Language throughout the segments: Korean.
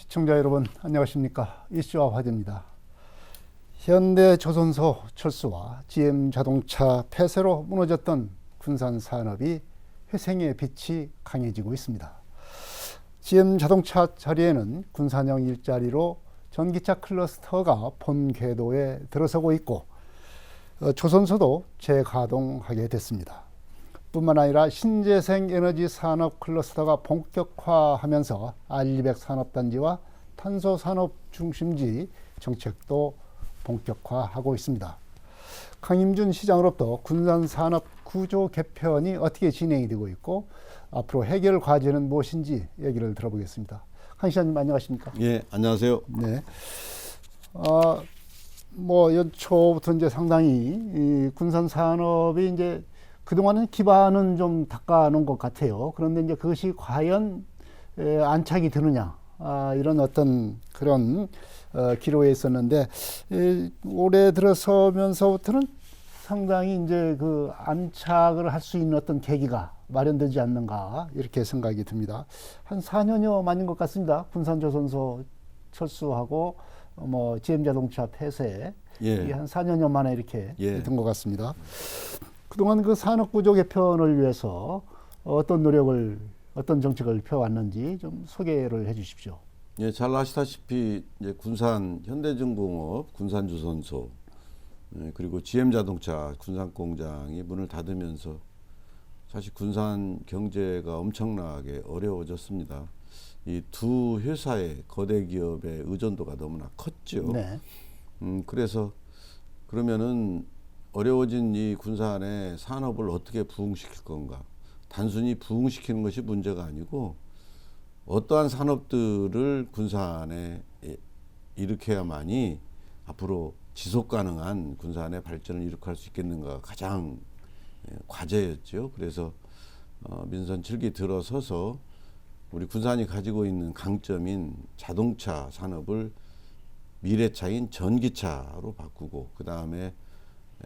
시청자 여러분 안녕하십니까. 이슈와 화제입니다. 현대조선소 철수와 GM자동차 폐쇄로 무너졌던 군산 산업이 회생의 빛이 강해지고 있습니다. GM자동차 자리에는 군산형 일자리로 전기차 클러스터가 본 궤도에 들어서고 있고 조선소도 재가동하게 됐습니다. 뿐만 아니라 신재생 에너지 산업 클러스터가 본격화하면서 R200 산업단지와 탄소 산업 중심지 정책도 본격화하고 있습니다. 강임준 시장으로부터 군산 산업 구조 개편이 어떻게 진행이 되고 있고 앞으로 해결 과제는 무엇인지 얘기를 들어보겠습니다. 강 시장님 안녕하십니까? 예, 안녕하세요. 네. 연초부터 이제 상당히 이 군산 산업이 이제 그동안은 기반은 좀 닦아놓은 것 같아요. 그런데 이제 그것이 과연 안착이 되느냐, 이런 어떤 그런 기로에 있었는데, 올해 들어서면서부터는 상당히 이제 그 안착을 할 수 있는 어떤 계기가 마련되지 않는가, 이렇게 생각이 듭니다. 한 4년여 만인 것 같습니다. 군산조선소 철수하고, GM자동차 폐쇄. 예. 한 4년여 만에 이렇게 예. 된 것 같습니다. 그동안 그 산업구조 개편을 위해서 어떤 노력을, 어떤 정책을 펴왔는지 좀 소개를 해 주십시오. 예, 잘 아시다시피 이제 군산 현대중공업, 군산조선소, 그리고 GM자동차 군산공장이 문을 닫으면서 사실 군산 경제가 엄청나게 어려워졌습니다. 이 두 회사의 거대 기업의 의존도가 너무나 컸죠. 네. 그래서 그러면은 어려워진 이 군산의 산업을 어떻게 부흥시킬 건가? 단순히 부흥시키는 것이 문제가 아니고 어떠한 산업들을 군산에 일으켜야만이 앞으로 지속 가능한 군산의 발전을 이룩할 수 있겠는가 가장 과제였죠. 그래서 민선 7기 들어서서 우리 군산이 가지고 있는 강점인 자동차 산업을 미래차인 전기차로 바꾸고 그 다음에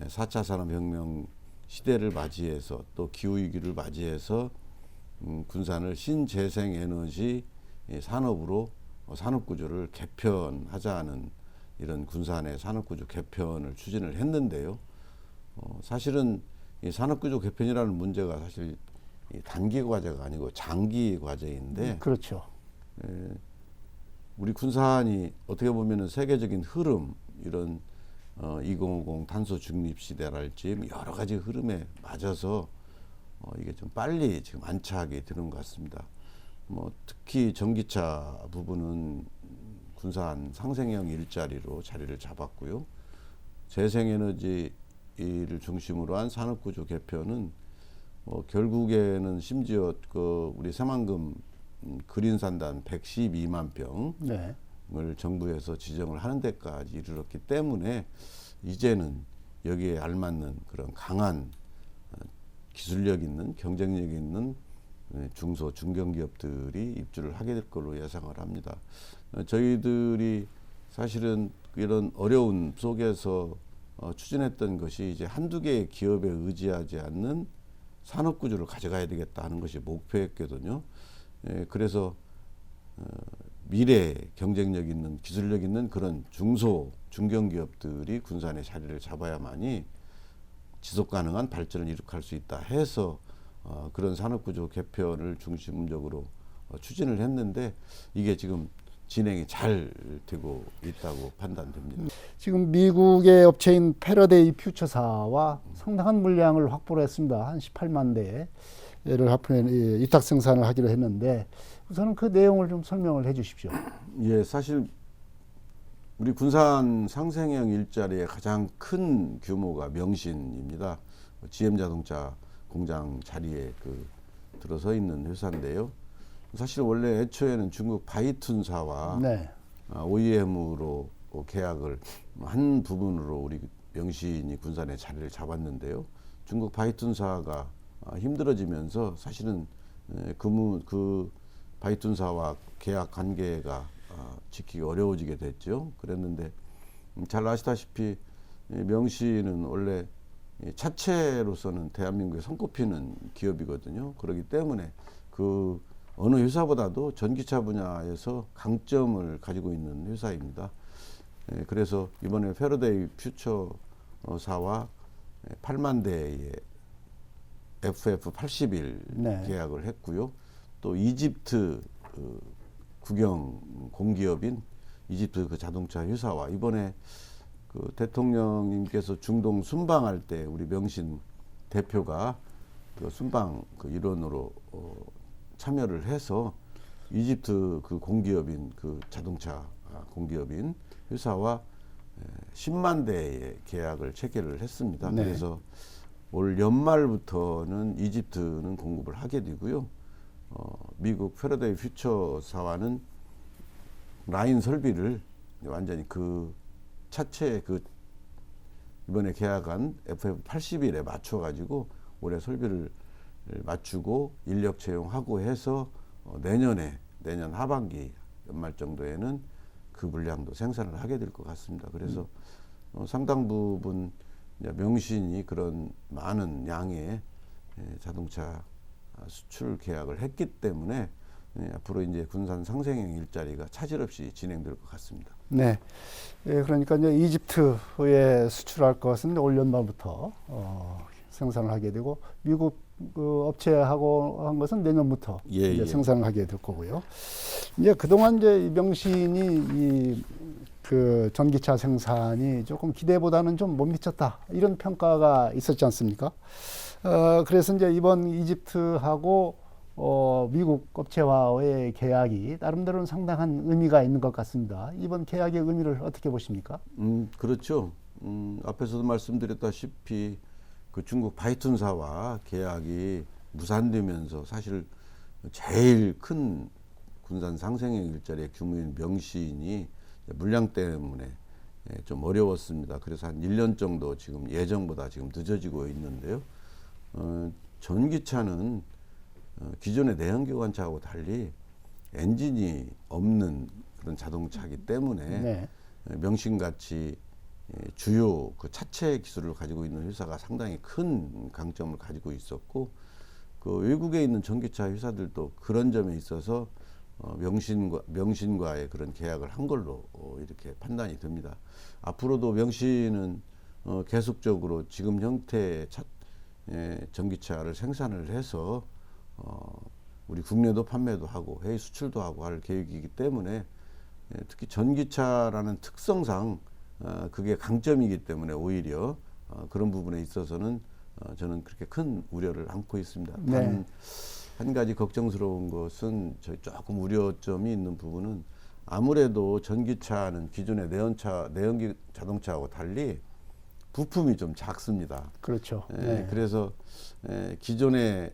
4차 산업혁명 시대를 맞이해서 또 기후위기를 맞이해서 군산을 신재생에너지 산업으로 산업구조를 개편하자는 이런 군산의 산업구조 개편을 추진을 했는데요. 사실은 이 산업구조 개편이라는 문제가 사실 단기 과제가 아니고 장기 과제인데 그렇죠. 우리 군산이 어떻게 보면은 세계적인 흐름 이런 2050 탄소 중립 시대랄지 여러 가지 흐름에 맞아서 이게 좀 빨리 지금 안착이 되는 것 같습니다. 특히 전기차 부분은 군산 상생형 일자리로 자리를 잡았고요. 재생에너지를 중심으로 한 산업구조 개편은 결국에는 심지어 우리 새만금 그린산단 112만 병을 네. 정부에서 지정을 하는 데까지 이르렀기 때문에 이제는 여기에 알맞는 그런 강한 기술력 있는 경쟁력 있는 중소 중견기업들이 입주를 하게 될 걸로 예상을 합니다. 저희들이 사실은 이런 어려운 속에서 추진했던 것이 이제 한두 개의 기업에 의지하지 않는 산업구조를 가져가야 되겠다 하는 것이 목표였거든요. 그래서 미래 경쟁력 있는 기술력 있는 그런 중소 중견기업들이 군산의 자리를 잡아야만이 지속 가능한 발전을 이룩할 수 있다 해서 그런 산업구조 개편을 중심적으로 추진을 했는데 이게 지금 진행이 잘 되고 있다고 판단됩니다. 지금 미국의 업체인 패러데이 퓨처사와 상당한 물량을 확보를 했습니다. 한 18만 대를 위탁 생산을 하기로 했는데 우선은 그 내용을 좀 설명을 해 주십시오. 예, 사실 우리 군산 상생형 일자리의 가장 큰 규모가 명신입니다. GM자동차 공장 자리에 들어서 있는 회사인데요. 사실 원래 애초에는 중국 바이툰사와 네. OEM으로 계약을 한 부분으로 우리 명신이 군산에 자리를 잡았는데요. 중국 바이툰사가 힘들어지면서 사실은 그 바이툰사와 계약 관계가 지키기 어려워지게 됐죠. 그랬는데 잘 아시다시피 명신은 원래 차체로서는 대한민국에 손꼽히는 기업이거든요. 그렇기 때문에 그 어느 회사보다도 전기차 분야에서 강점을 가지고 있는 회사입니다. 그래서 이번에 패러데이 퓨처사와 8만 대의 FF81 네. 계약을 했고요. 또 이집트 국영 공기업인 이집트 그 자동차 회사와 이번에 그 대통령님께서 중동 순방할 때 우리 명신 대표가 그 순방 그 일원으로 참여를 해서 이집트 그 공기업인 그 자동차 공기업인 회사와 10만 대의 계약을 체결을 했습니다. 네. 그래서 올 연말부터는 이집트는 공급을 하게 되고요. 미국 패러데이 퓨처사와는 라인 설비를 완전히 그 차체 그 이번에 계약한 FF81에 맞춰 가지고 올해 설비를 맞추고 인력 채용하고 해서 내년 하반기 연말 정도에는 그 물량도 생산을 하게 될 것 같습니다. 그래서 상당 부분 명신이 그런 많은 양의 자동차 수출 계약을 했기 때문에 앞으로 이제 군산 상생형 일자리가 차질 없이 진행될 것 같습니다. 네. 예, 그러니까 이제 이집트에 수출할 것은 올 연말부터 생산을 하게 되고 미국 그 업체하고 한 것은 내년부터 이제 생산을 하게 될 거고요. 이제 그동안 이제 명신이 그 전기차 생산이 조금 기대보다는 좀 못 미쳤다 이런 평가가 있었지 않습니까? 그래서 이제 이번 이집트하고 미국 업체와의 계약이 나름대로는 상당한 의미가 있는 것 같습니다. 이번 계약의 의미를 어떻게 보십니까? 그렇죠. 앞에서도 말씀드렸다시피 그 중국 바이툰사와 계약이 무산되면서 사실 제일 큰 군산 상생형 일자리의 규모인 명신이 물량 때문에 좀 어려웠습니다. 그래서 한 1년 정도 지금 예정보다 지금 늦어지고 있는데요. 전기차는 기존의 내연기관차하고 달리 엔진이 없는 그런 자동차이기 때문에 네. 명신같이 주요 그 차체 기술을 가지고 있는 회사가 상당히 큰 강점을 가지고 있었고 그 외국에 있는 전기차 회사들도 그런 점에 있어서 명신과의 그런 계약을 한 걸로 이렇게 판단이 됩니다. 앞으로도 명신은 계속적으로 지금 형태의 전기차를 생산을 해서 우리 국내도 판매도 하고 해외 수출도 하고 할 계획이기 때문에 특히 전기차라는 특성상 그게 강점이기 때문에 오히려 그런 부분에 있어서는 저는 그렇게 큰 우려를 안고 있습니다. 네. 단 한 가지 걱정스러운 것은 저희 조금 우려점이 있는 부분은 아무래도 전기차는 기존의 내연기 자동차하고 달리 부품이 좀 작습니다. 그렇죠. 네. 그래서 기존에처럼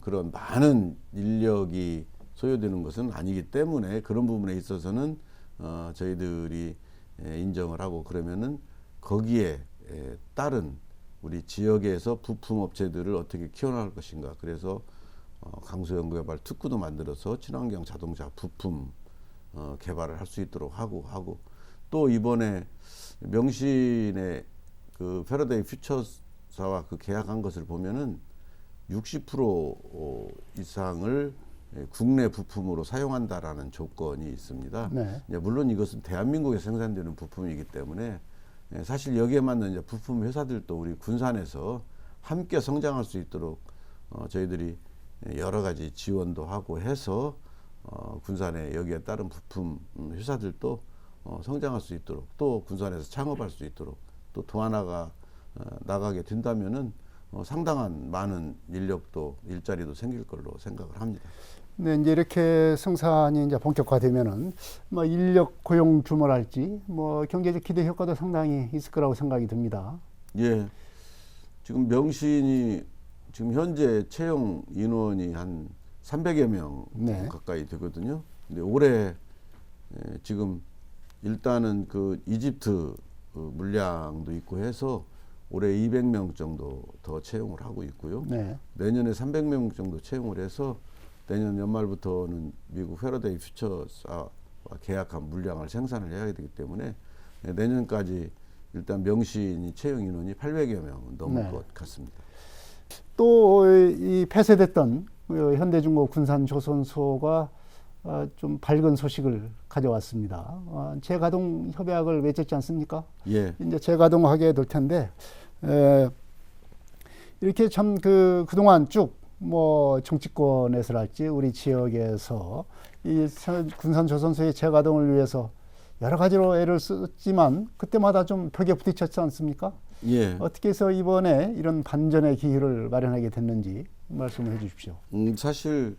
그런 많은 인력이 소요되는 것은 아니기 때문에 그런 부분에 있어서는 저희들이 인정을 하고 그러면은 거기에 따른 우리 지역에서 부품 업체들을 어떻게 키워나갈 것인가. 그래서 강소연구개발 특구도 만들어서 친환경 자동차 부품 개발을 할 수 있도록 하고 또 이번에 명신의 그 패러데이 퓨처사와 그 계약한 것을 보면은 60% 이상을 국내 부품으로 사용한다라는 조건이 있습니다. 네. 물론 이것은 대한민국에 생산되는 부품이기 때문에 사실 여기에 맞는 이제 부품 회사들도 우리 군산에서 함께 성장할 수 있도록 저희들이 여러 가지 지원도 하고 해서 군산에 여기에 따른 부품 회사들도 성장할 수 있도록 또 군산에서 창업할 수 있도록 또 하나가 나가게 된다면은 상당한 많은 인력도 일자리도 생길 걸로 생각을 합니다. 네, 이제 이렇게 생산이 이제 본격화되면은 뭐 인력 고용 규모랄지 뭐 경제적 기대 효과도 상당히 있을 거라고 생각이 듭니다. 예. 지금 명신이 지금 현재 채용 인원이 한 300여 명 네. 가까이 되거든요. 근데 올해 지금 일단은 그 이집트 물량도 있고 해서 올해 200명 정도 더 채용을 하고 있고요. 네. 내년에 300명 정도 채용을 해서 내년 연말부터는 미국 패러데이 퓨처사와 계약한 물량을 생산을 해야 되기 때문에 내년까지 일단 명신이 채용 인원이 800여 명 넘을 네. 것 같습니다. 또 이 폐쇄됐던 현대중공 군산조선소가 좀 밝은 소식을 가져왔습니다. 재가동 협약을 맺었지 않습니까? 예. 이제 재가동하게 될 텐데 이렇게 참 그동안 쭉 뭐 정치권에서랄지 우리 지역에서 이 군산조선소의 재가동을 위해서 여러 가지로 애를 썼지만 그때마다 좀 벽에 부딪혔지 않습니까? 예. 어떻게 해서 이번에 이런 반전의 기회를 마련하게 됐는지 말씀을 해주십시오. 사실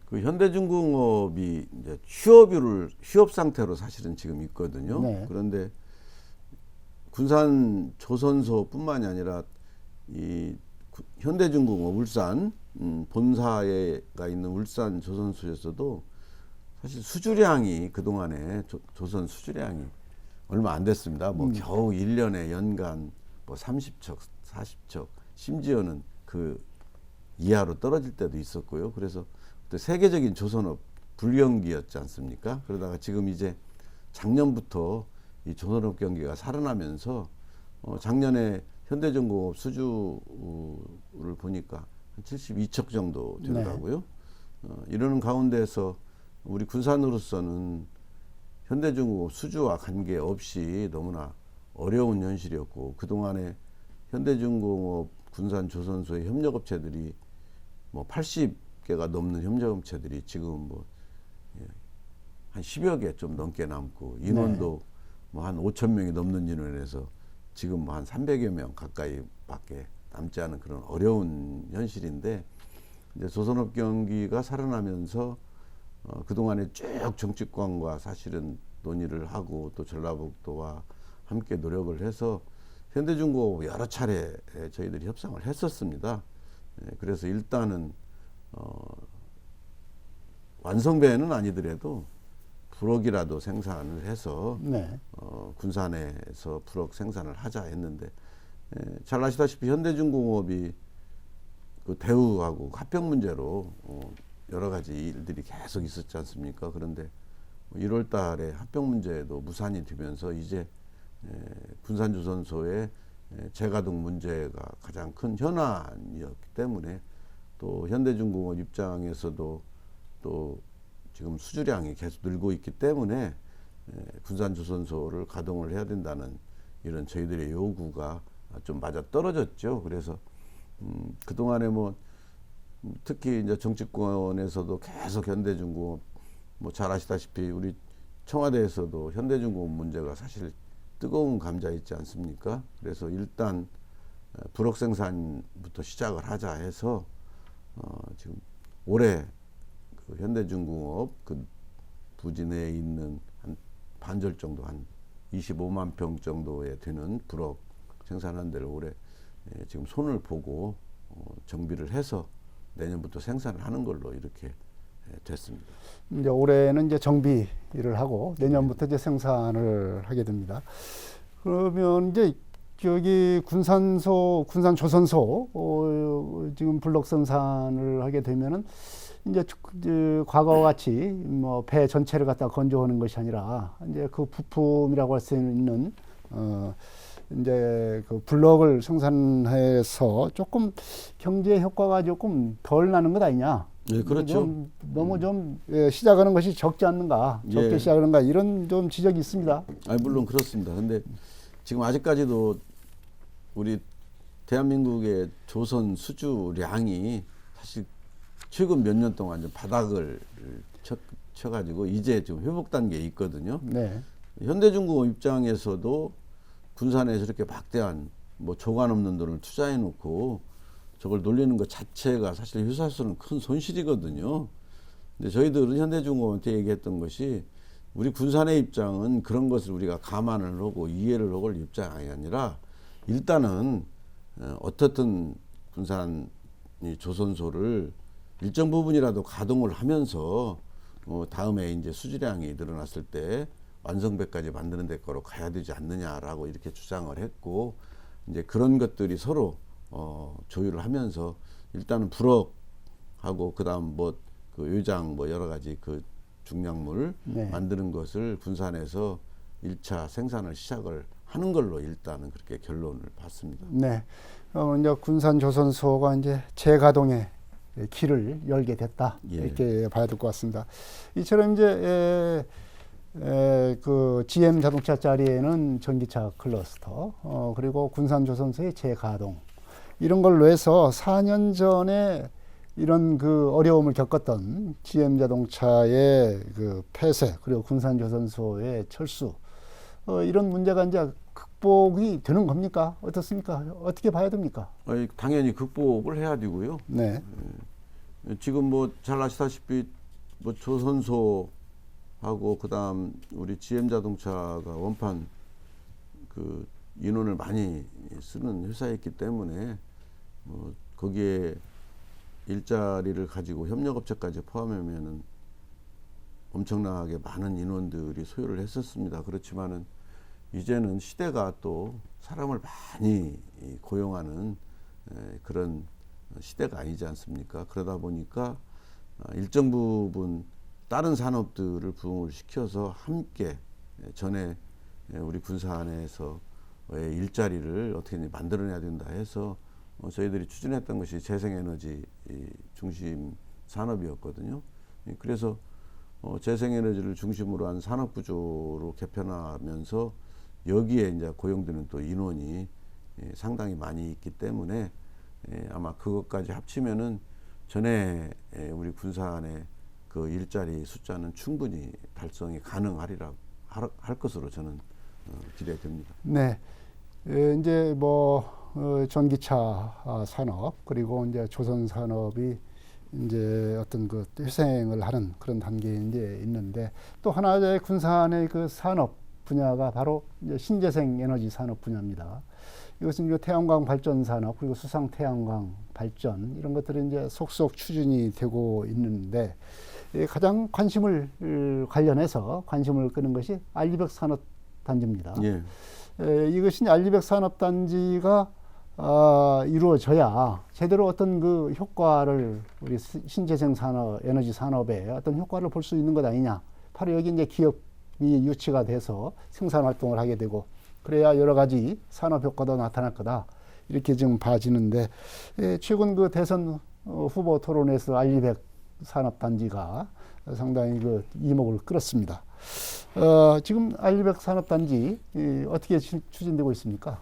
그 현대중공업이 이제 휴업 상태로 사실은 지금 있거든요. 네. 그런데 군산 조선소뿐만이 아니라 이 현대중공업 울산 본사가 있는 울산 조선소에서도 사실 수주량이 그동안에 조선 수주량이 얼마 안 됐습니다. 뭐 겨우 1년에 연간 뭐 30척, 40척, 심지어는 그 이하로 떨어질 때도 있었고요. 그래서 또 세계적인 조선업 불경기였지 않습니까? 그러다가 지금 이제 작년부터 이 조선업 경기가 살아나면서 작년에 현대중공업 수주를 보니까 한 72척 정도 되더라고요. 이러는 가운데서 우리 군산으로서는 현대중공업 수주와 관계없이 너무나 어려운 현실이었고 그동안에 현대중공업 군산조선소의 협력업체들이 뭐 80개가 넘는 협력업체들이 지금 뭐 한 10여 개 좀 넘게 남고 인원도 뭐 한 5천 명이 넘는 인원에서 지금 뭐 한 300여 명 가까이밖에 남지 않은 그런 어려운 현실인데 이제 조선업 경기가 살아나면서 그동안에 쭉 정치권과 사실은 논의를 하고 또 전라북도와 함께 노력을 해서 현대중공업 여러 차례 저희들이 협상을 했었습니다. 그래서 일단은 완성배는 아니더라도 불억이라도 생산을 해서 네. 군산에서 불억 생산을 하자 했는데 잘 아시다시피 현대중공업이 그 대우하고 합병 문제로 여러 가지 일들이 계속 있었지 않습니까? 그런데 1월 달에 합병 문제도 무산이 되면서 이제 군산조선소의 재가동 문제가 가장 큰 현안이었기 때문에 또 현대중공업 입장에서도 또 지금 수주량이 계속 늘고 있기 때문에 군산조선소를 가동을 해야 된다는 이런 저희들의 요구가 좀 맞아 떨어졌죠. 그래서 그동안에 뭐 특히 이제 정치권에서도 계속 현대중공업 뭐 잘 아시다시피 우리 청와대에서도 현대중공업 문제가 사실 뜨거운 감자 있지 않습니까? 그래서 일단 불억 생산부터 시작을 하자 해서 지금 올해 그 현대중공업 그 부지 내에 있는 한 반절 정도 한 25만 평 정도에 되는 불억 생산한 데를 올해 지금 손을 보고 정비를 해서 내년부터 생산을 하는 걸로 이렇게 됐습니다. 이제 올해는 이제 정비를 하고 내년부터 이제 생산을 하게 됩니다. 그러면 이제 저기 군산조선소 지금 블록 생산을 하게 되면은 이제 과거와 같이 뭐 배 전체를 갖다 건조하는 것이 아니라 이제 그 부품이라고 할 수 있는 이제 그 블럭을 생산해서 조금 경제 효과가 조금 덜 나는 것 아니냐? 네, 그렇죠. 너무 좀 시작하는 것이 적지 않는가? 적게 예. 시작하는가? 이런 좀 지적이 있습니다. 물론 그렇습니다. 근데 지금 아직까지도 우리 대한민국의 조선 수주량이 사실 최근 몇 년 동안 좀 바닥을 쳐가지고 이제 좀 회복 단계에 있거든요. 네. 현대중공업 입장에서도 군산에 저렇게 막대한 뭐 조관 없는 돈을 투자해 놓고 저걸 놀리는 것 자체가 사실 회사에서는 큰 손실이거든요. 근데 저희들은 현대중공업한테 얘기했던 것이 우리 군산의 입장은 그런 것을 우리가 감안을 하고 이해를 하고 올 입장이 아니라 일단은 어떻든 군산 이 조선소를 일정 부분이라도 가동을 하면서 다음에 이제 수주량이 늘어났을 때 완성배까지 만드는 데 거로 가야 되지 않느냐라고 이렇게 주장을 했고 이제 그런 것들이 서로 조율을 하면서 일단은 불억하고 그다음 뭐 그 요장 뭐 여러 가지 그 중량물 네. 만드는 것을 군산에서 1차 생산을 시작을 하는 걸로 일단은 그렇게 결론을 봤습니다. 네. 이제 군산조선소가 이제 재가동에 길을 열게 됐다. 예. 이렇게 봐야 될 것 같습니다. 이처럼 이제 그 GM 자동차 자리에는 전기차 클러스터, 그리고 군산조선소의 재가동, 이런 걸로 해서 4년 전에 이런 그 어려움을 겪었던 GM 자동차의 그 폐쇄, 그리고 군산조선소의 철수, 이런 문제가 이제 극복이 되는 겁니까? 어떻습니까? 어떻게 봐야 됩니까? 당연히 극복을 해야 되고요. 네. 지금 뭐 잘 아시다시피 뭐 조선소하고 그다음 우리 GM 자동차가 원판 그 인원을 많이 쓰는 회사였기 때문에 거기에 일자리를 가지고 협력업체까지 포함하면은 엄청나게 많은 인원들이 소요를 했었습니다. 그렇지만은 이제는 시대가 또 사람을 많이 고용하는 그런 시대가 아니지 않습니까? 그러다 보니까 일정 부분 다른 산업들을 부흥을 시켜서 함께 전에 우리 군산에서 일자리를 어떻게 만들어내야 된다 해서 저희들이 추진했던 것이 재생에너지 중심 산업이었거든요. 그래서 재생에너지를 중심으로 한 산업 구조로 개편하면서 여기에 이제 고용되는 또 인원이 상당히 많이 있기 때문에 아마 그것까지 합치면은 전에 우리 군산의 그 일자리 숫자는 충분히 달성이 가능하리라 할 것으로 저는 기대됩니다. 네. 이제 뭐 전기차 산업, 그리고 이제 조선 산업이 이제 어떤 그 회생을 하는 그런 단계에 이제 있는데, 또 하나의 군산의 그 산업 분야가 바로 이제 신재생 에너지 산업 분야입니다. 이것은 이제 태양광 발전 산업, 그리고 수상 태양광 발전, 이런 것들이 이제 속속 추진이 되고 있는데, 가장 관련해서 관심을 끄는 것이 알리백 산업 단지입니다. 예. 이것이 알리백 산업 단지가 이루어져야 제대로 어떤 그 효과를, 우리 신재생 산업, 에너지 산업에 어떤 효과를 볼 수 있는 것 아니냐. 바로 여기 이제 기업이 유치가 돼서 생산 활동을 하게 되고, 그래야 여러 가지 산업 효과도 나타날 거다. 이렇게 지금 봐지는데, 최근 그 대선 후보 토론에서 알리백 산업 단지가 상당히 그 이목을 끌었습니다. 지금 알리백 산업 단지 어떻게 추진되고 있습니까?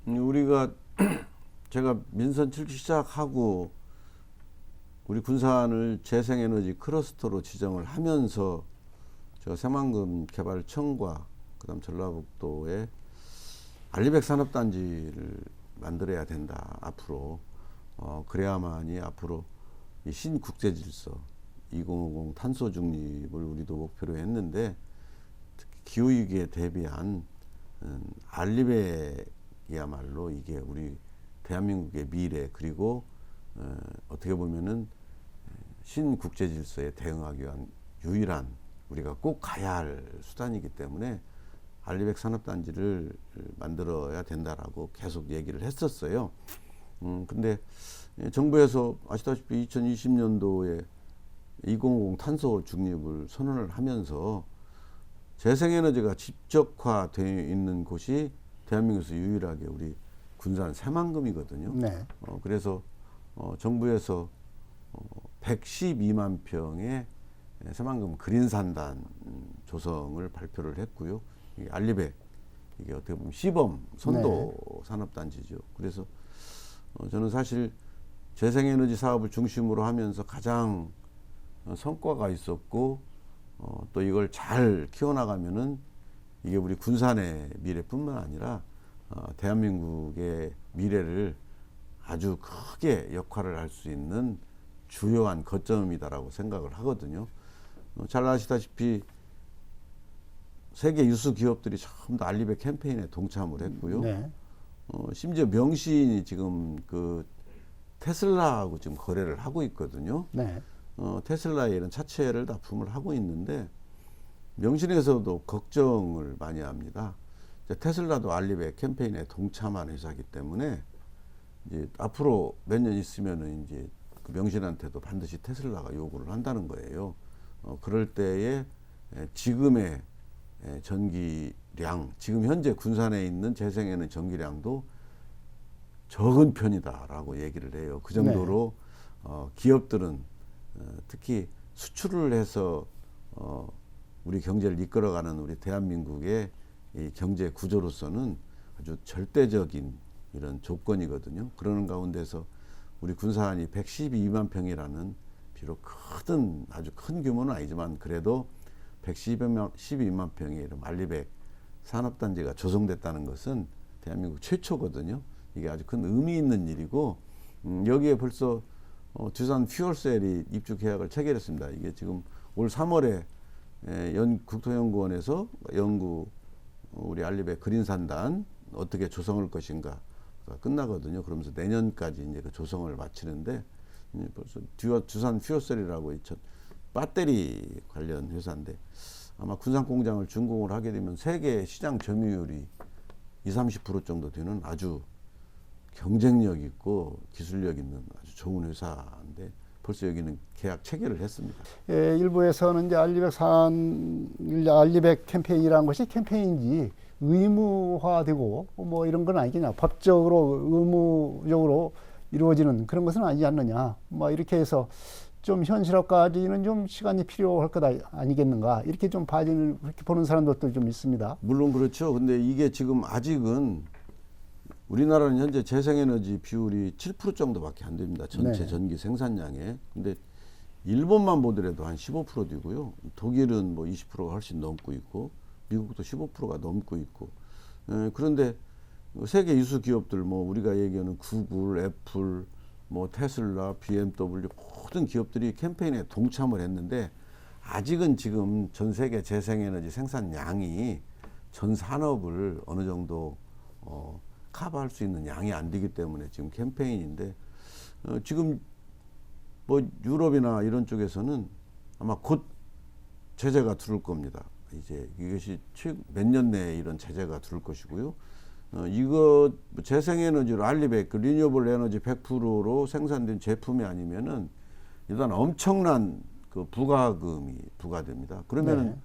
우리가 제가 민선 7기 시작하고 우리 군산을 재생에너지 클러스터로 지정을 하면서 제가 새만금 개발청과 그다음 전라북도에 알리백 산업단지를 만들어야 된다. 앞으로 그래야만이 앞으로 이 신국제질서 2050 탄소 중립을 우리도 목표로 했는데, 특히 기후위기에 대비한 알리백이야말로 이게 우리 대한민국의 미래, 그리고 어떻게 보면은 신국제질서에 대응하기 위한 유일한 우리가 꼭 가야 할 수단이기 때문에 알리백 산업단지를 만들어야 된다라고 계속 얘기를 했었어요. 근데 정부에서 아시다시피 2020년도에 2050 탄소 중립을 선언을 하면서 재생에너지가 집적화되어 있는 곳이 대한민국에서 유일하게 우리 군산 새만금이거든요. 네. 그래서 정부에서 112만 평의 새만금 그린산단 조성을 발표를 했고요. 이게 알리백, 이게 어떻게 보면 시범 선도 산업단지죠. 그래서 저는 사실 재생에너지 사업을 중심으로 하면서 가장 성과가 있었고, 또 이걸 잘 키워나가면은 이게 우리 군산의 미래뿐만 아니라 대한민국의 미래를 아주 크게 역할을 할 수 있는 주요한 거점이다라고 생각을 하거든요. 잘 아시다시피 세계 유수 기업들이 전부 다 알리백 캠페인에 동참을 했고요. 네. 심지어 명신이 지금 그 테슬라하고 지금 거래를 하고 있거든요. 네. 테슬라에 이런 차체를 납품을 하고 있는데, 명신에서도 걱정을 많이 합니다. 테슬라도 알리백 캠페인에 동참한 회사이기 때문에 이제 앞으로 몇 년 있으면은 이제 그 명신한테도 반드시 테슬라가 요구를 한다는 거예요. 그럴 때에 지금의 전기량, 지금 현재 군산에 있는 재생에너지 전기량도 적은 편이다라고 얘기를 해요. 그 정도로 기업들은 특히 수출을 해서 우리 경제를 이끌어가는 우리 대한민국의 이 경제 구조로서는 아주 절대적인 이런 조건이거든요. 그러는 가운데서 우리 군산이 112만 평이라는 비록 아주 큰 규모는 아니지만 그래도 112만 평의 이런 알리백 산업단지가 조성됐다는 것은 대한민국 최초거든요. 이게 아주 큰 의미 있는 일이고 여기에 벌써 두산 퓨얼셀이 입주 계약을 체결했습니다. 이게 지금 올 3월에 국토연구원에서 연구 우리 알리백 그린산단 어떻게 조성할 것인가 끝나거든요. 그러면서 내년까지 이제 그 조성을 마치는데 벌써 두산 퓨얼셀이라고 배터리 관련 회사인데 아마 군산 공장을 준공을 하게 되면 세계 시장 점유율이 20-30% 정도 되는 아주 경쟁력 있고 기술력 있는 아주 좋은 회사인데 벌써 여기는 계약 체결을 했습니다. 예, 일부에서는 이제 알리백 캠페인이라는 것이 캠페인인지 의무화되고 뭐 이런 건 아니겠냐, 법적으로 의무적으로 이루어지는 그런 것은 아니지 않느냐, 뭐 이렇게 해서 좀 현실화까지는 좀 시간이 필요할 것 아니겠는가, 이렇게 좀 봐지는, 그렇게 보는 사람들도 좀 있습니다. 물론 그렇죠. 근데 이게 지금 아직은 우리나라는 현재 재생에너지 비율이 7% 정도밖에 안 됩니다. 전체 네. 전기 생산량에. 근데 일본만 보더라도 한 15% 되고요. 독일은 뭐 20%가 훨씬 넘고 있고, 미국도 15%가 넘고 있고. 그런데 세계 유수 기업들, 뭐 우리가 얘기하는 구글, 애플, 뭐 테슬라, BMW 모든 기업들이 캠페인에 동참을 했는데 아직은 지금 전 세계 재생에너지 생산량이 전 산업을 어느 정도 커버할 수 있는 양이 안 되기 때문에 지금 캠페인인데 지금 뭐 유럽이나 이런 쪽에서는 아마 곧 제재가 들어올 겁니다. 이제 이것이 몇 년 내에 이런 제재가 들어올 것이고요. 이거 재생에너지로 알리백 그 리뉴어블 에너지 100%로 생산된 제품이 아니면은 일단 엄청난 그 부가금이 부과됩니다. 그러면은 네.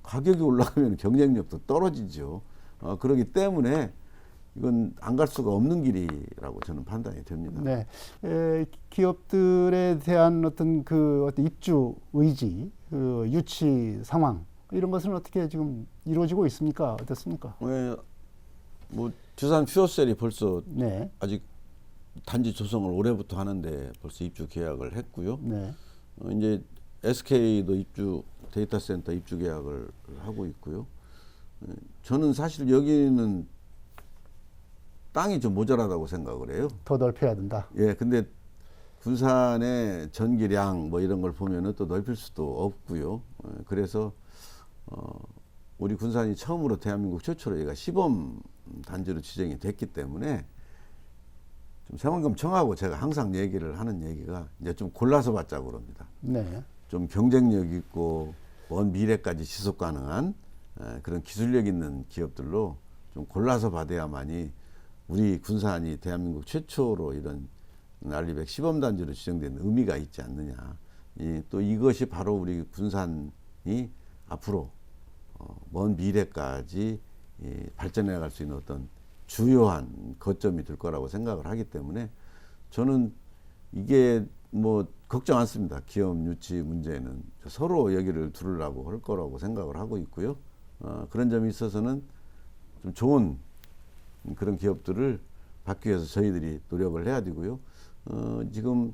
가격이 올라가면 경쟁력도 떨어지죠. 그렇기 때문에 이건 안 갈 수가 없는 길이라고 저는 판단이 됩니다. 네, 기업들에 대한 어떤 입주 의지, 그 유치 상황, 이런 것은 어떻게 지금 이루어지고 있습니까? 어떻습니까? 뭐 두산 퓨어셀이 벌써 네. 아직 단지 조성을 올해부터 하는데 벌써 입주 계약을 했고요. 네. 이제 SK도 데이터 센터 입주 계약을 하고 있고요. 저는 사실 여기는 땅이 좀 모자라다고 생각을 해요. 더 넓혀야 된다. 예, 근데 군산의 전기량 뭐 이런 걸 보면은 또 넓힐 수도 없고요. 그래서 우리 군산이 처음으로 대한민국 최초로 얘가 시범 단지로 지정이 됐기 때문에 좀 세원금청하고 제가 항상 얘기를 하는 얘기가 이제 좀 골라서 받자고 그럽니다. 네. 좀 경쟁력 있고 먼 미래까지 지속 가능한 그런 기술력 있는 기업들로 좀 골라서 받아야만이 우리 군산이 대한민국 최초로 이런 알리백 시범단지로 지정된 의미가 있지 않느냐. 또 이것이 바로 우리 군산이 앞으로 먼 미래까지 발전해 갈 수 있는 어떤 주요한 거점이 될 거라고 생각을 하기 때문에 저는 이게 뭐 걱정 않습니다. 기업 유치 문제는 서로 여기를 두르려고 할 거라고 생각을 하고 있고요. 그런 점이 있어서는 좀 좋은 그런 기업들을 받기 위해서 저희들이 노력을 해야 되고요. 지금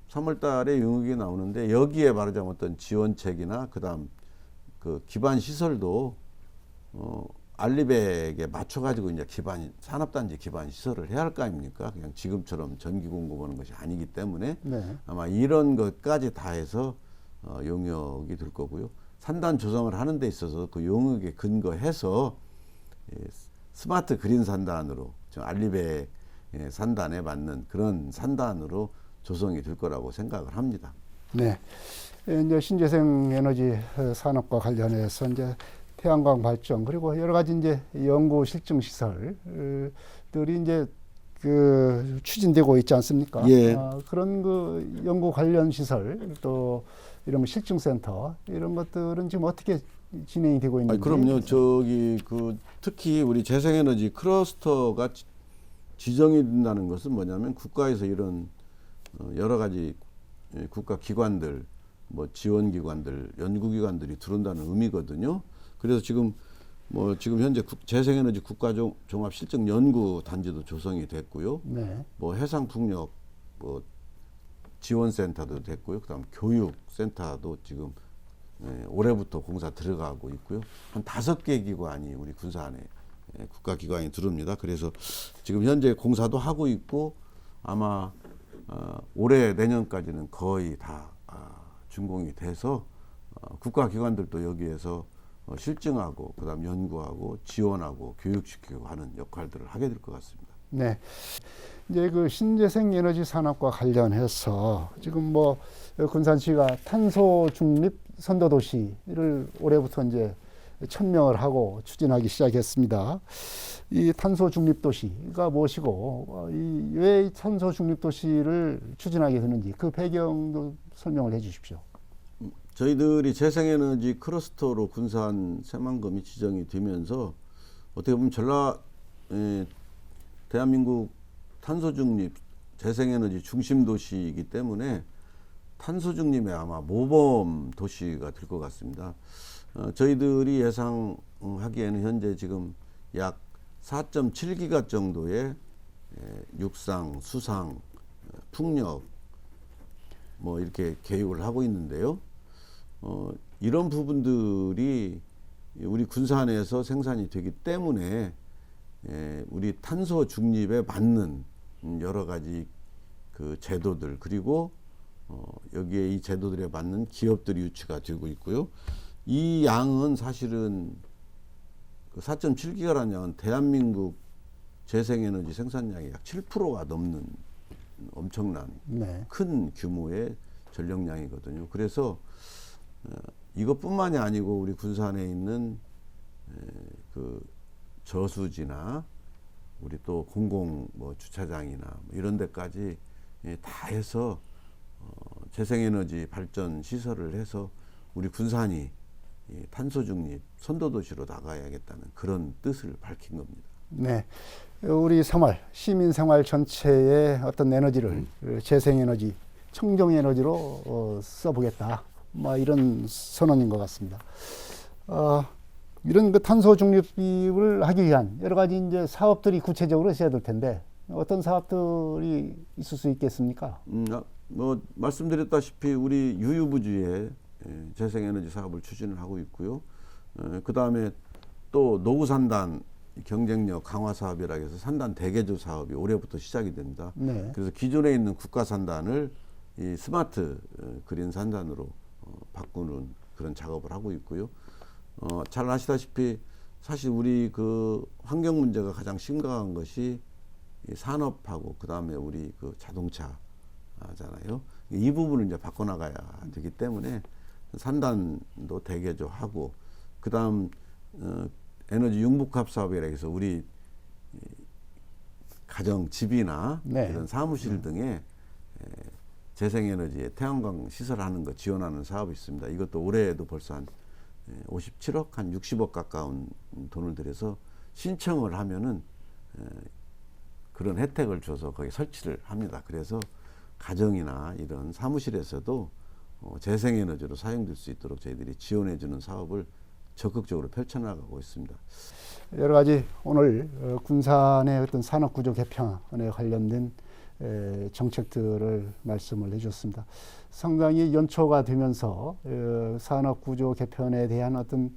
3월 달에 용역이 나오는데 여기에 말하자면 어떤 지원책이나 그다음 그 기반 시설도 알리백에 맞춰가지고 이제 산업단지 기반 시설을 해야 할 거 아닙니까? 그냥 지금처럼 전기 공급하는 것이 아니기 때문에 네. 아마 이런 것까지 다 해서 용역이 될 거고요. 산단 조성을 하는 데 있어서 그 용역에 근거해서 스마트 그린 산단으로 알리백 산단에 맞는 그런 산단으로 조성이 될 거라고 생각을 합니다. 네. 이제 신재생 에너지 산업과 관련해서 이제 태양광 발전 그리고 여러 가지 이제 연구 실증 시설들이 이제 추진되고 있지 않습니까? 예. 그런 그 연구 관련 시설 또 이런 실증센터 이런 것들은 지금 어떻게 진행이 되고 있는지. 그럼요. 특히 우리 재생에너지 클러스터가 지정이 된다는 것은 뭐냐면 국가에서 이런 여러 가지 국가 기관들, 뭐 지원 기관들, 연구 기관들이 들어온다는 의미거든요. 그래서 지금 현재 재생에너지 국가종합실증연구단지도 조성이 됐고요. 네. 뭐 해상풍력 뭐 지원센터도 됐고요. 그다음 교육센터도 지금 올해부터 공사 들어가고 있고요. 한 5개 기관이 우리 군산에 국가기관이 들어옵니다. 그래서 지금 현재 공사도 하고 있고 아마 올해 내년까지는 거의 다 준공이 돼서 국가기관들도 여기에서 실증하고 그다음 연구하고 지원하고 교육시키고 하는 역할들을 하게 될 것 같습니다. 네. 이제 그 신재생 에너지 산업과 관련해서 지금 뭐 군산시가 탄소 중립 선도 도시를 올해부터 이제 천명을 하고 추진하기 시작했습니다. 이 탄소 중립 도시가 무엇이고 왜 탄소 중립 도시를 추진하게 되는지 그 배경도 설명을 해 주십시오. 저희들이 재생에너지 클러스터로 군산 새만금이 지정이 되면서 어떻게 보면 대한민국 탄소 중립 재생에너지 중심 도시이기 때문에 탄소 중립의 아마 모범 도시가 될 것 같습니다. 저희들이 예상하기에는 현재 지금 약 4.7기가 정도의 육상, 수상, 풍력 뭐 이렇게 계획을 하고 있는데요. 이런 부분들이 우리 군산에서 생산이 되기 때문에 우리 탄소 중립에 맞는 여러 가지 그 제도들 그리고 여기에 이 제도들에 맞는 기업들이 유치가 되고 있고요. 이 양은 사실은 그 4.7기가라는 양은 대한민국 재생에너지 생산량의 약 7%가 넘는 엄청난 네. 큰 규모의 전력량이거든요. 그래서 이것뿐만이 아니고 우리 군산에 있는 그 저수지나 우리 또 공공 뭐 주차장이나 뭐 이런 데까지 다 해서 재생에너지 발전 시설을 해서 우리 군산이 탄소 중립 선도도시로 나가야겠다는 그런 뜻을 밝힌 겁니다. 네. 우리 생활, 시민 생활 전체의 어떤 에너지를 재생에너지, 청정에너지로 써보겠다. 뭐 이런 선언인 것 같습니다. 이런 그 탄소 중립을 하기 위한 여러 가지 이제 사업들이 구체적으로 있어야 될 텐데 어떤 사업들이 있을 수 있겠습니까? 뭐 말씀드렸다시피 우리 유유부주의 재생에너지 사업을 추진을 하고 있고요. 그 다음에 또 노후산단 경쟁력 강화 사업이라 해서 산단 대개조 사업이 올해부터 시작이 됩니다. 네. 그래서 기존에 있는 국가 산단을 이 스마트 그린 산단으로 바꾸는 그런 작업을 하고 있고요. 잘 아시다시피 사실 우리 그 환경 문제가 가장 심각한 것이 이 산업하고 그 다음에 우리 그 자동차잖아요. 이 부분을 이제 바꿔나가야 되기 때문에 산단도 대개조하고 그 다음 에너지 융복합 사업이라 해서 우리 가정 집이나 네. 이런 사무실 등에 재생에너지에 태양광 시설하는 거 지원하는 사업이 있습니다. 이것도 올해에도 벌써 한 57억, 한 60억 가까운 돈을 들여서 신청을 하면은 그런 혜택을 줘서 거기 설치를 합니다. 그래서 가정이나 이런 사무실에서도 재생에너지로 사용될 수 있도록 저희들이 지원해주는 사업을 적극적으로 펼쳐나가고 있습니다. 여러 가지 오늘 군산의 어떤 산업구조 개편에 관련된 정책들을 말씀을 해주셨습니다. 상당히 연초가 되면서 산업구조 개편에 대한 어떤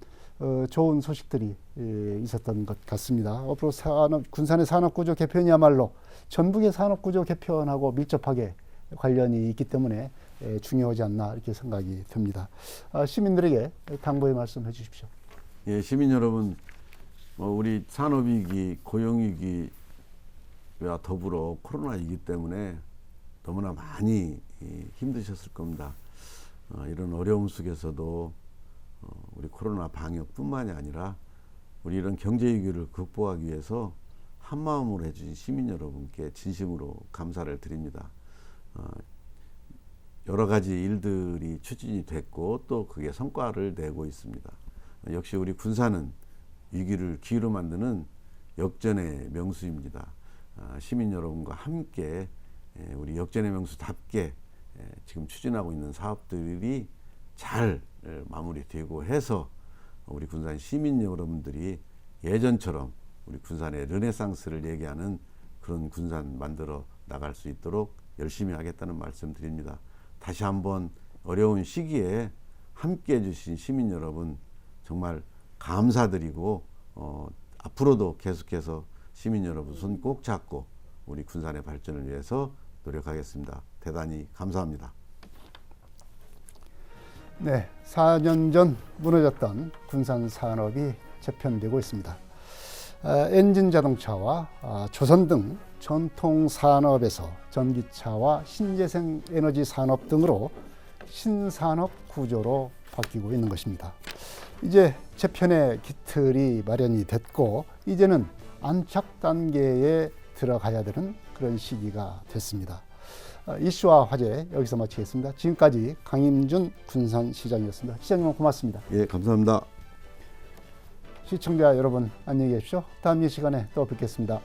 좋은 소식들이 있었던 것 같습니다. 앞으로 군산의 산업구조 개편이야말로 전북의 산업구조 개편하고 밀접하게 관련이 있기 때문에 중요하지 않나 이렇게 생각이 듭니다. 시민들에게 당부의 말씀 해주십시오. 예, 시민 여러분, 우리 산업위기, 고용위기와 더불어 코로나이기 때문에 너무나 많이 힘드셨을 겁니다. 이런 어려움 속에서도 우리 코로나 방역뿐만이 아니라 우리 이런 경제 위기를 극복하기 위해서 한마음으로 해주신 시민 여러분께 진심으로 감사를 드립니다. 여러 가지 일들이 추진이 됐고 또 그게 성과를 내고 있습니다. 역시 우리 군산은 위기를 기회로 만드는 역전의 명수입니다. 시민 여러분과 함께 우리 역전의 명수답게 지금 추진하고 있는 사업들이 잘 마무리되고 해서 우리 군산 시민 여러분들이 예전처럼 우리 군산의 르네상스를 얘기하는 그런 군산 만들어 나갈 수 있도록 열심히 하겠다는 말씀 드립니다. 다시 한번 어려운 시기에 함께 해주신 시민 여러분 정말 감사드리고 앞으로도 계속해서 시민 여러분 손 꼭 잡고 우리 군산의 발전을 위해서 노력하겠습니다. 대단히 감사합니다. 네, 4년 전 무너졌던 군산 산업이 재편되고 있습니다. 엔진 자동차와 조선 등 전통 산업에서 전기차와 신재생 에너지 산업 등으로 신산업 구조로 바뀌고 있는 것입니다. 이제 재편의 기틀이 마련이 됐고 이제는 안착 단계에 들어가야 되는 그런 시기가 됐습니다. 이슈와 화제 여기서 마치겠습니다. 지금까지 강임준 군산시장이었습니다. 시장님 고맙습니다. 예, 감사합니다. 시청자 여러분 안녕히 계십시오. 다음 이 시간에 또 뵙겠습니다.